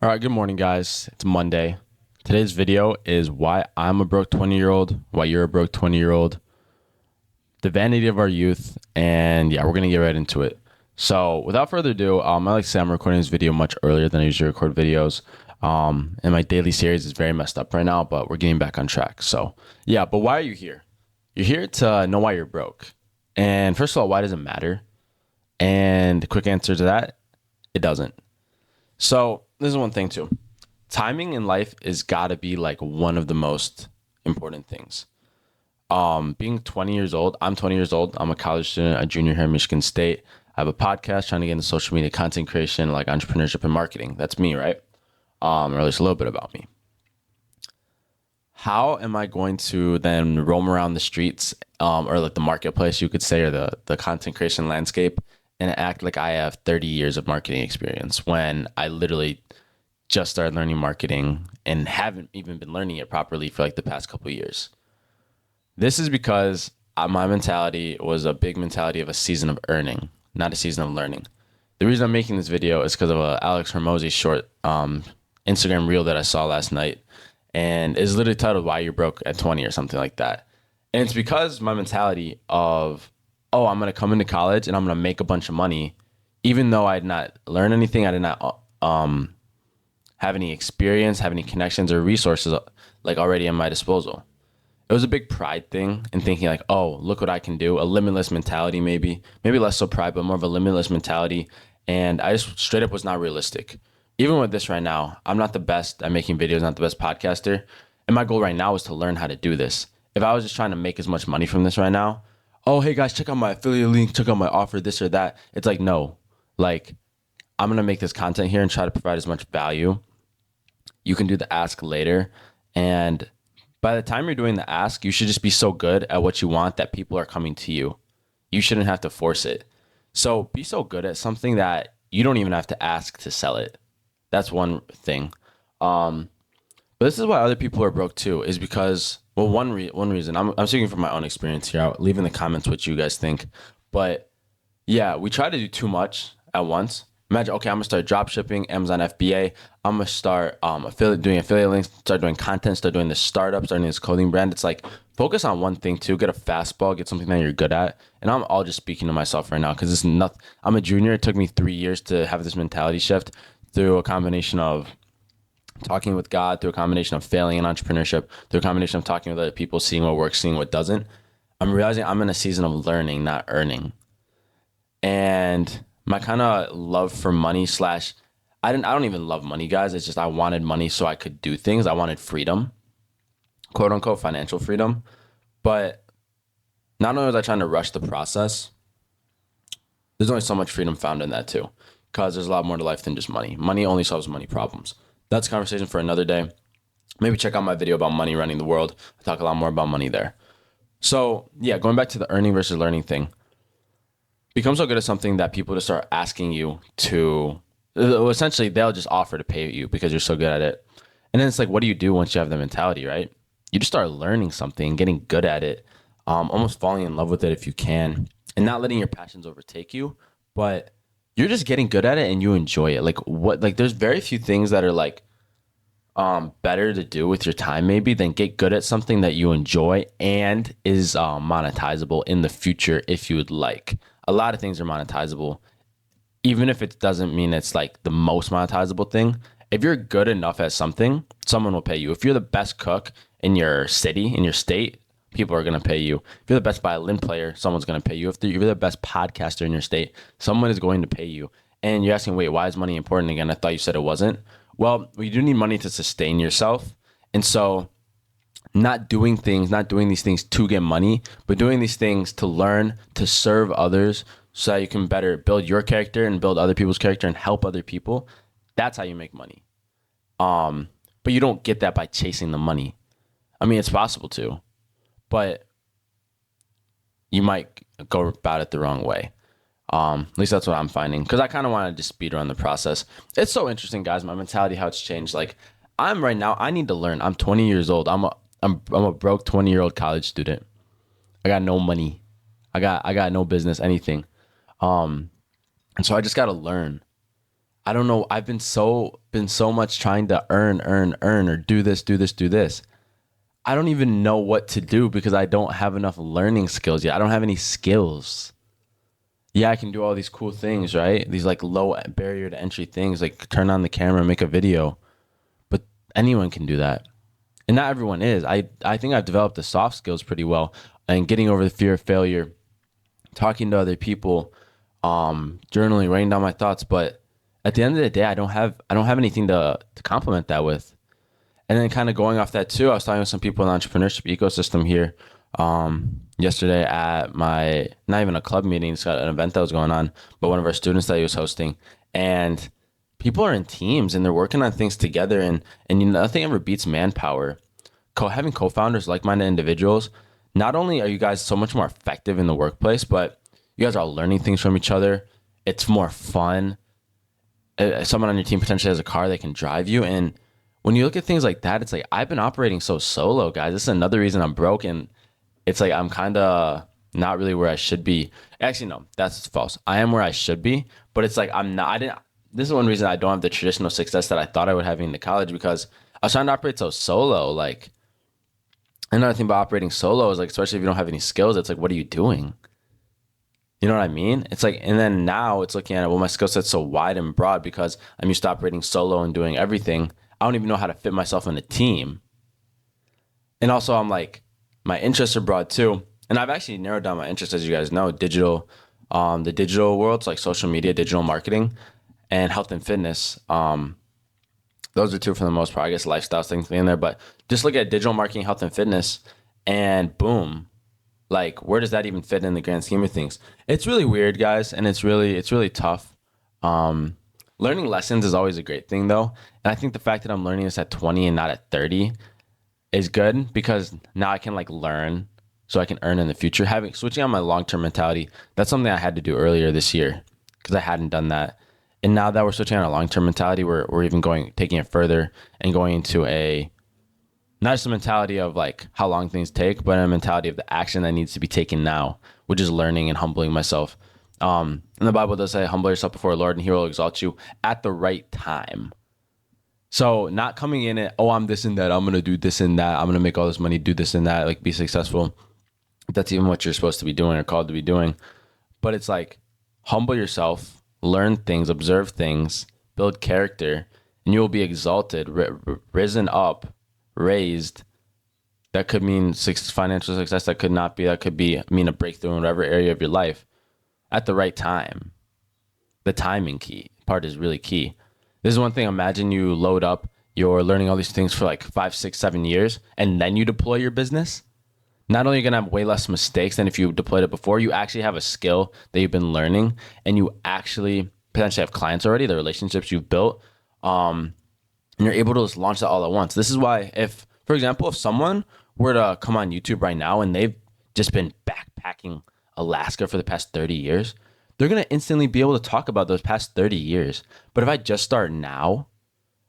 All right, good morning, guys. It's Monday. Today's video is why I'm a broke 20-year-old, why you're a broke 20-year-old, the vanity of our youth, and yeah, we're gonna get right into it. So, without further ado, I like to say I'm recording this video much earlier than I usually record videos. And my daily series is very messed up right now, but we're getting back on track. So, yeah, but why are you here? You're here to know why you're broke. And first of all, why does it matter? And the quick answer to that, it doesn't. So, this is one thing too. Timing in life is got to be like one of the most important things. Being 20 years old, I'm 20 years old. I'm a college student, a junior here at Michigan State. I have a podcast trying to get into social media content creation, like entrepreneurship and marketing. That's me, right? Or at least a little bit about me. How am I going to then roam around the streets, or like the marketplace, you could say, or the content creation landscape, and act like I have 30 years of marketing experience when I literally just started learning marketing and haven't even been learning it properly for like the past couple of years? This is because my mentality was a big mentality of a season of earning, not a season of learning. The reason I'm making this video is because of a Alex Hormozy short Instagram reel that I saw last night, and is literally titled "Why You're Broke at 20" or something like that. And it's because my mentality of, oh, I'm gonna come into college and I'm gonna make a bunch of money, even though I did not learn anything, I did not have any experience, have any connections or resources like already at my disposal. It was a big pride thing and thinking like, oh, look what I can do. A limitless mentality, maybe less so pride, but more of a limitless mentality. And I just straight up was not realistic. Even with this right now, I'm not the best at making videos, not the best podcaster. And my goal right now is to learn how to do this. If I was just trying to make as much money from this right now, oh, hey guys, check out my affiliate link, check out my offer, this or that. It's like, no, like I'm going to make this content here and try to provide as much value. You can do the ask later. And by the time you're doing the ask, you should just be so good at what you want that people are coming to you. You shouldn't have to force it. So be so good at something that you don't even have to ask to sell it. That's one thing. Um, but this is why other people are broke too, is because, well, one reason, I'm speaking from my own experience here. I'll leave in the comments what you guys think. But yeah, we try to do too much at once. Imagine, okay, I'm gonna start drop shipping, Amazon FBA. I'm gonna start doing affiliate links, start doing content, start doing this startup, starting this clothing brand. It's like focus on one thing too. Get a fastball, get something that you're good at. And I'm all just speaking to myself right now because it's not. I'm a junior. It took me 3 years to have this mentality shift through a combination of talking with God, through a combination of failing in entrepreneurship, through a combination of talking with other people, seeing what works, seeing what doesn't. I'm realizing I'm in a season of learning, not earning. And my kind of love for money slash I don't even love money, guys. It's just I wanted money so I could do things. I wanted freedom, quote unquote financial freedom. But not only was I trying to rush the process, there's only so much freedom found in that too. Because there's a lot more to life than just money. Money only solves money problems. That's a conversation for another day. Maybe check out my video about money running the world. I talk a lot more about money there. So yeah, going back to the earning versus learning thing, become so good at something that people just start asking you to, well, essentially they'll just offer to pay you because you're so good at it. And then it's like, what do you do once you have the mentality, right? You just start learning something, getting good at it, almost falling in love with it if you can, and not letting your passions overtake you. But you're just getting good at it and you enjoy it. Like what? Like there's very few things that are like better to do with your time maybe than get good at something that you enjoy and is monetizable in the future if you would like. A lot of things are monetizable, even if it doesn't mean it's like the most monetizable thing. If you're good enough at something, someone will pay you. If you're the best cook in your city, in your state, people are going to pay you. If you're the best violin player, someone's going to pay you. If you're the best podcaster in your state, someone is going to pay you. And you're asking, wait, why is money important again? I thought you said it wasn't. Well, you do need money to sustain yourself. And so not doing these things to get money, but doing these things to learn, to serve others so that you can better build your character and build other people's character and help other people. That's how you make money. But you don't get that by chasing the money. I mean, it's possible to, but you might go about it the wrong way. At least that's what I'm finding. Because I kind of want to just speed around the process. It's so interesting, guys. My mentality, how it's changed. Like I'm right now. I need to learn. I'm 20 years old. I'm a broke 20-year-old college student. I got no money. I got no business, anything. And so I just got to learn. I don't know. I've been so much trying to earn, or do this, do this, do this. I don't even know what to do because I don't have enough learning skills yet. I don't have any skills. Yeah, I can do all these cool things, right? These like low barrier to entry things, like turn on the camera, make a video. But anyone can do that. And not everyone is. I think I've developed the soft skills pretty well and getting over the fear of failure, talking to other people, journaling, writing down my thoughts. But at the end of the day, I don't have anything to complement that with. And then kind of going off that too, I was talking with some people in the entrepreneurship ecosystem here yesterday at my, not even a club meeting, it's got an event that was going on, but one of our students that he was hosting. And people are in teams and they're working on things together. And you know, nothing ever beats manpower. Having co-founders, like-minded individuals, not only are you guys so much more effective in the workplace, but you guys are all learning things from each other. It's more fun. Someone on your team potentially has a car that can drive you. And when you look at things like that, it's like I've been operating so solo, guys. This is another reason I'm broken. It's like I'm kind of not really where I should be. Actually, no, that's false. I am where I should be, but it's like I'm not. I didn't. This is one reason I don't have the traditional success that I thought I would have in college because I was trying to operate so solo. Like another thing about operating solo is like, especially if you don't have any skills, it's like, what are you doing? You know what I mean? It's like, and then now it's looking at it, well, my skill set's so wide and broad because I'm used to operating solo and doing everything. I don't even know how to fit myself in a team. And also I'm like, my interests are broad too. And I've actually narrowed down my interests, as you guys know, the digital worlds like social media, digital marketing, and health and fitness. Those are two for the most part. I guess lifestyle things in there, but just look at digital marketing, health and fitness, and boom, like where does that even fit in the grand scheme of things? It's really weird, guys, and it's really tough. Learning lessons is always a great thing though, and I think the fact that I'm learning this at 20 and not at 30 is good because now I can like learn so I can earn in the future. Having switching on my long-term mentality, that's something I had to do earlier this year because I hadn't done that. And now that we're switching on a long-term mentality, we're even taking it further and going into a not just a mentality of like how long things take, but a mentality of the action that needs to be taken now, which is learning and humbling myself. And the Bible does say, humble yourself before the Lord and he will exalt you at the right time. So not coming in at, oh, I'm this and that. I'm going to do this and that. I'm going to make all this money, do this and that, like be successful. That's even what you're supposed to be doing or called to be doing. But it's like, humble yourself, learn things, observe things, build character, and you will be exalted, risen up, raised. That could mean financial success. That could not be. That could mean a breakthrough in whatever area of your life at the right time. The timing key part is really key. This is one thing. Imagine you load up, you're learning all these things for like 5, 6, 7 years, and then you deploy your business. Not only are you going to have way less mistakes than if you deployed it before, you actually have a skill that you've been learning and you actually potentially have clients already, the relationships you've built, and you're able to just launch that all at once. This is why for example, if someone were to come on YouTube right now and they've just been backpacking Alaska for the past 30 years, they're going to instantly be able to talk about those past 30 years. But if I just start now,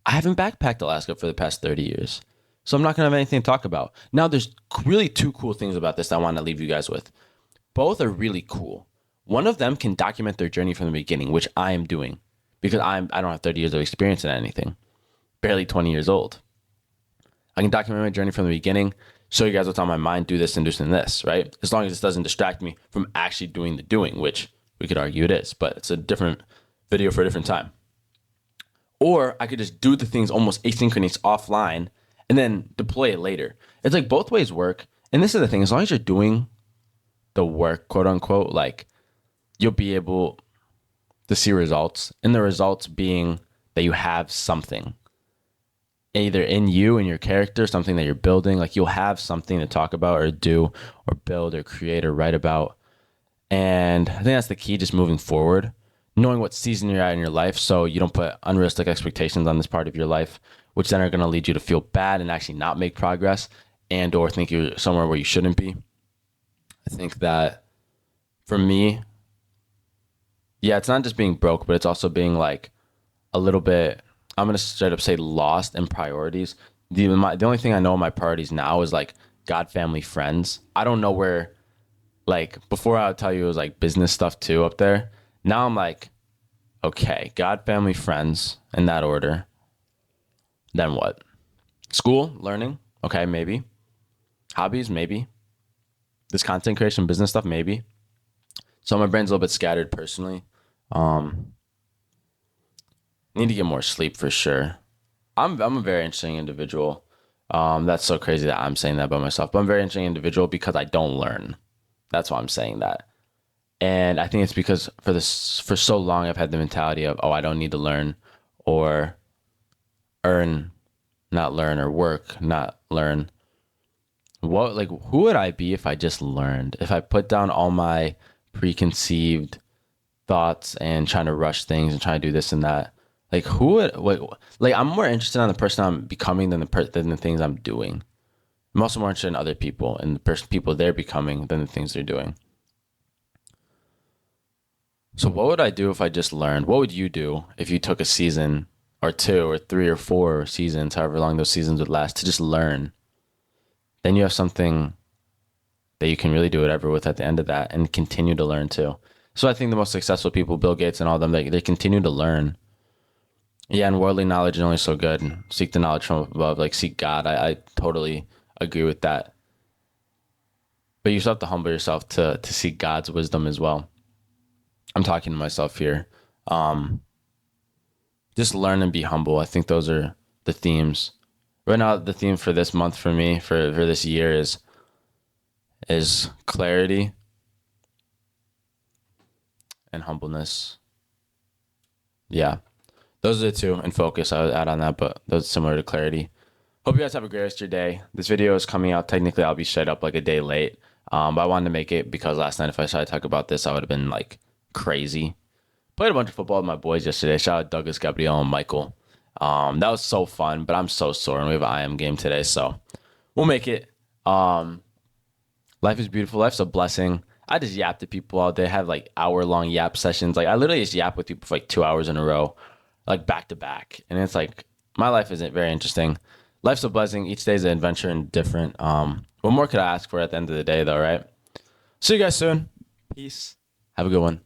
I haven't backpacked Alaska for the past 30 years. So I'm not going to have anything to talk about. Now, there's really two cool things about this that I want to leave you guys with. Both are really cool. One of them can document their journey from the beginning, which I am doing because I don't have 30 years of experience in anything. Barely 20 years old. I can document my journey from the beginning, show you guys what's on my mind, do this and this and this, right? As long as this doesn't distract me from actually doing the doing, which we could argue it is, but it's a different video for a different time. Or I could just do the things almost asynchronous offline and then deploy it later. It's like both ways work. And this is the thing, as long as you're doing the work, quote unquote, like you'll be able to see results. And the results being that you have something either in you and your character, something that you're building, like you'll have something to talk about or do or build or create or write about. And I think that's the key, just moving forward, knowing what season you're at in your life so you don't put unrealistic expectations on this part of your life, which then are going to lead you to feel bad and actually not make progress and or think you're somewhere where you shouldn't be. I think that for me, yeah, it's not just being broke, but it's also being like a little bit, I'm going to straight up say lost in priorities. The only thing I know in my priorities now is like God, family, friends. I don't know where, like before I would tell you it was like business stuff too up there. Now I'm like, Okay, God, family, friends, in that order. Then what? School, learning. Okay, maybe. Hobbies, maybe. This content creation, business stuff, maybe. So my brain's a little bit scattered personally. Um, Need to get more sleep for sure. I'm a very interesting individual. That's so crazy that I'm saying that about myself, but I'm a very interesting individual because I don't learn. That's why I'm saying that. And I think it's because for so long I've had the mentality of, oh, I don't need to learn, or earn, not learn, or work, not learn. Who would I be if I just learned? If I put down all my preconceived thoughts and trying to rush things and trying to do this and that. Like who would like I'm more interested in the person I'm becoming than the things I'm doing. I'm also more interested in other people and people they're becoming than the things they're doing. So what would I do if I just learned? What would you do if you took a season or two or three or four seasons, however long those seasons would last, to just learn? Then you have something that you can really do whatever with at the end of that and continue to learn too. So I think the most successful people, Bill Gates and all of them, they continue to learn. Yeah, and worldly knowledge is only so good. Seek the knowledge from above, like seek God. I totally agree with that. But you still have to humble yourself to seek God's wisdom as well. I'm talking to myself here. Um, just learn and be humble. I think those are the themes. Right now, the theme for this month for me, for this year is clarity and humbleness. Yeah. Those are the two in focus. I would add on that, but those are similar to clarity. Hope you guys have a great rest of your day. This video is coming out. Technically, I'll be straight up like a day late. But I wanted to make it because last night, if I tried to talk about this, I would have been like crazy. Played a bunch of football with my boys yesterday. Shout out Douglas, Gabriel, and Michael. That was so fun, but I'm so sore, and we have an IM game today, so we'll make it. Life is beautiful. Life's a blessing. I just yap to people all day. Have like hour-long yap sessions. Like I literally just yap with people for like 2 hours in a row, like back to back. And it's like my life isn't very interesting. Life's a blessing. Each day is an adventure and different. What more could I ask for at the end of the day, though, right? See you guys soon. Peace. Have a good one.